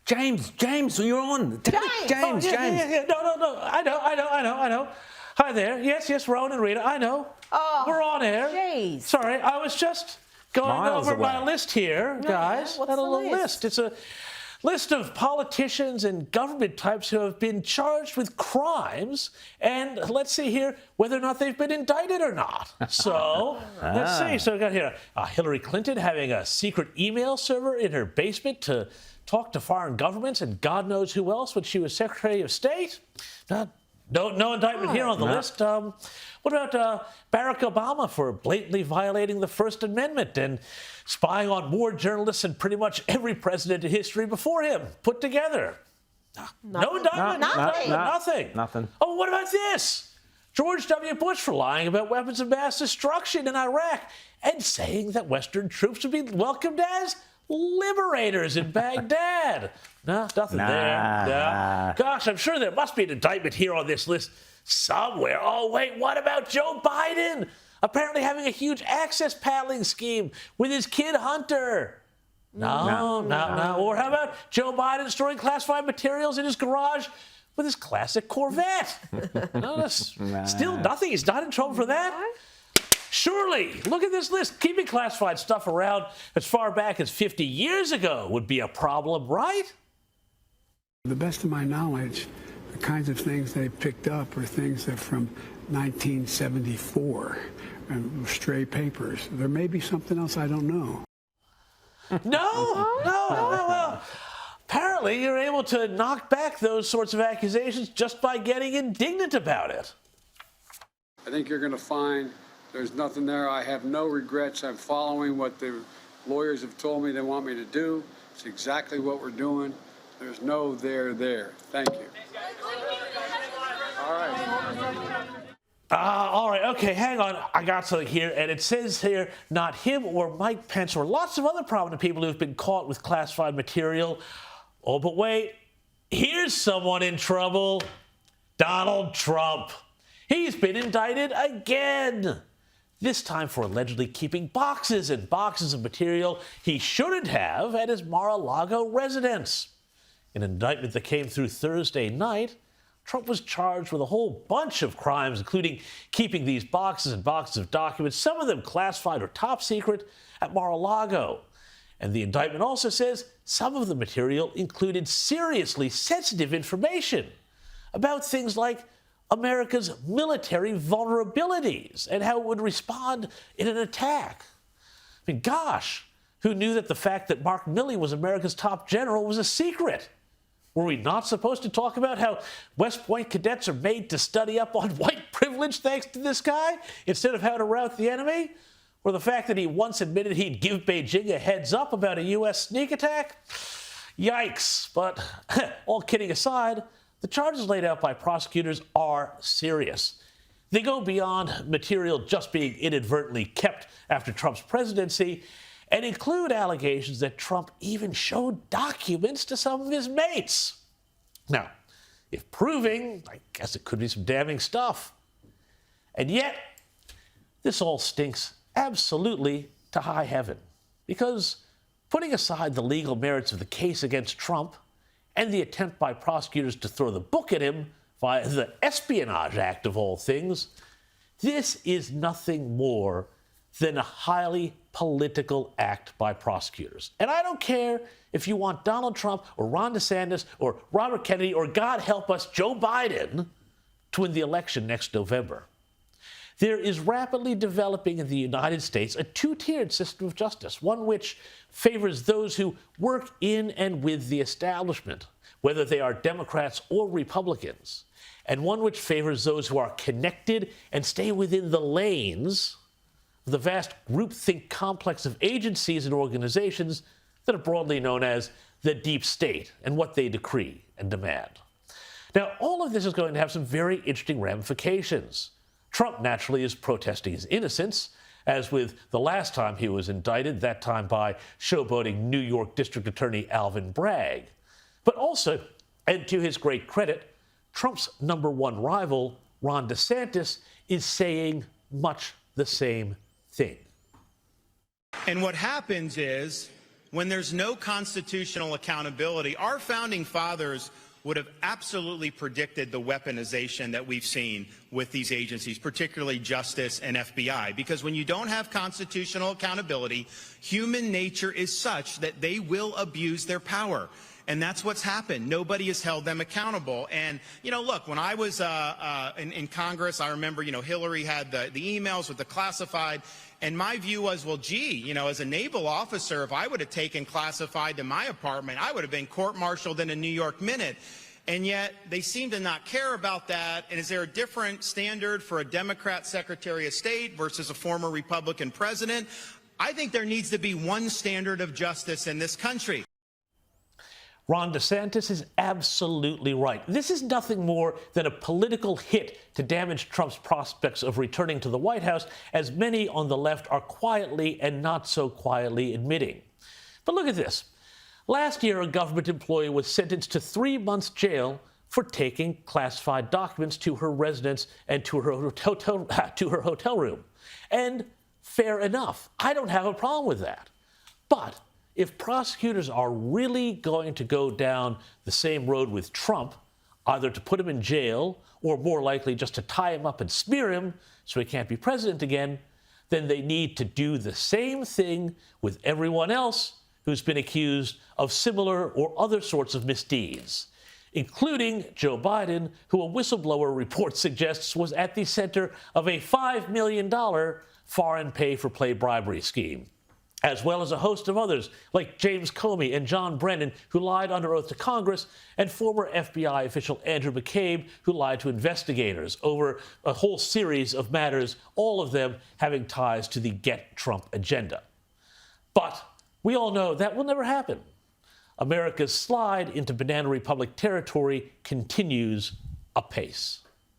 James, you're on. James. Yeah. No. I know. Hi there. Yes, Rowan and Rita. I know. Oh, we're on air. Jeez. Sorry, I was just going Miles over away. my list here, guys. What's Had a the little list? It's a list of politicians and government types who have been charged with crimes, and let's see here whether or not they've been indicted or not. So, let's see. So we got here Hillary Clinton having a secret email server in her basement to talk to foreign governments and God knows who else when she was Secretary of State. No indictment here on the list. What about Barack Obama for blatantly violating the First Amendment and spying on war journalists and pretty much every president in history before him put together? No indictment. Nothing. Oh, what about this? George W. Bush for lying about weapons of mass destruction in Iraq and saying that Western troops would be welcomed as liberators in Baghdad. No, nothing there. No. Gosh, I'm sure there must be an indictment here on this list somewhere. Oh, wait, what about Joe Biden? Apparently having a huge access paddling scheme with his kid Hunter. No. Or how about Joe Biden storing classified materials in his garage with his classic Corvette? Still nothing. He's not in trouble for that. Surely, look at this list. Keeping classified stuff around as far back as 50 years ago would be a problem, right? To the best of my knowledge, the kinds of things they picked up are things that from 1974, stray papers. There may be something else I don't know. No. Well, apparently you're able to knock back those sorts of accusations just by getting indignant about it. I think you're going to find there's nothing there. I have no regrets. I'm following what the lawyers have told me they want me to do. It's exactly what we're doing. There's no there. Thank you. All right, okay, hang on. I got something here, and it says here, not him or Mike Pence or lots of other prominent people who've been caught with classified material. Oh, but wait, here's someone in trouble. Donald Trump. He's been indicted again. This time for allegedly keeping boxes and boxes of material he shouldn't have at his Mar-a-Lago residence. In an indictment that came through Thursday night, Trump was charged with a whole bunch of crimes, including keeping these boxes and boxes of documents, some of them classified or top secret, at Mar-a-Lago. And the indictment also says some of the material included seriously sensitive information about things like America's military vulnerabilities and how it would respond in an attack. I mean, gosh, who knew that the fact that Mark Milley was America's top general was a secret? Were we not supposed to talk about how West Point cadets are made to study up on white privilege thanks to this guy instead of how to rout the enemy? Or the fact that he once admitted he'd give Beijing a heads up about a U.S. sneak attack? Yikes. But all kidding aside, the charges laid out by prosecutors are serious. They go beyond material just being inadvertently kept after Trump's presidency and include allegations that Trump even showed documents to some of his mates. Now, if proving, I guess it could be some damning stuff. And yet, this all stinks absolutely to high heaven. Because putting aside the legal merits of the case against Trump and the attempt by prosecutors to throw the book at him via the Espionage Act of all things, this is nothing more than a highly political act by prosecutors. And I don't care if you want Donald Trump or Ron DeSantis or Robert Kennedy or, God help us, Joe Biden to win the election next November. There is rapidly developing in the United States a two-tiered system of justice, one which favors those who work in and with the establishment, whether they are Democrats or Republicans, and one which favors those who are connected and stay within the lanes of the vast groupthink complex of agencies and organizations that are broadly known as the deep state and what they decree and demand. Now, all of this is going to have some very interesting ramifications. Trump naturally is protesting his innocence, as with the last time he was indicted, that time by showboating New York District Attorney Alvin Bragg. But also, and to his great credit, Trump's number one rival, Ron DeSantis, is saying much the same thing. And what happens is, when there's no constitutional accountability, our founding fathers would have absolutely predicted the weaponization that we've seen with these agencies, particularly Justice and FBI. Because when you don't have constitutional accountability, human nature is such that they will abuse their power. And that's what's happened. Nobody has held them accountable. And, you know, look, when I was in Congress, I remember, you know, Hillary had the emails with the classified. And my view was, well, gee, you know, as a naval officer, if I would have taken classified to my apartment, I would have been court-martialed in a New York minute. And yet they seem to not care about that. And is there a different standard for a Democrat Secretary of State versus a former Republican president? I think there needs to be one standard of justice in this country. Ron DeSantis is absolutely right. This is nothing more than a political hit to damage Trump's prospects of returning to the White House, as many on the left are quietly and not so quietly admitting. But look at this. Last year, a government employee was sentenced to 3 months jail for taking classified documents to her residence and to her hotel room. And fair enough. I don't have a problem with that. But if prosecutors are really going to go down the same road with Trump, either to put him in jail or more likely just to tie him up and smear him so he can't be president again, then they need to do the same thing with everyone else who's been accused of similar or other sorts of misdeeds, including Joe Biden, who a whistleblower report suggests was at the center of a $5 million foreign pay-for-play bribery scheme, as well as a host of others like James Comey and John Brennan, who lied under oath to Congress, and former FBI official Andrew McCabe, who lied to investigators over a whole series of matters, all of them having ties to the Get Trump agenda. But we all know that will never happen. America's slide into Banana Republic territory continues apace.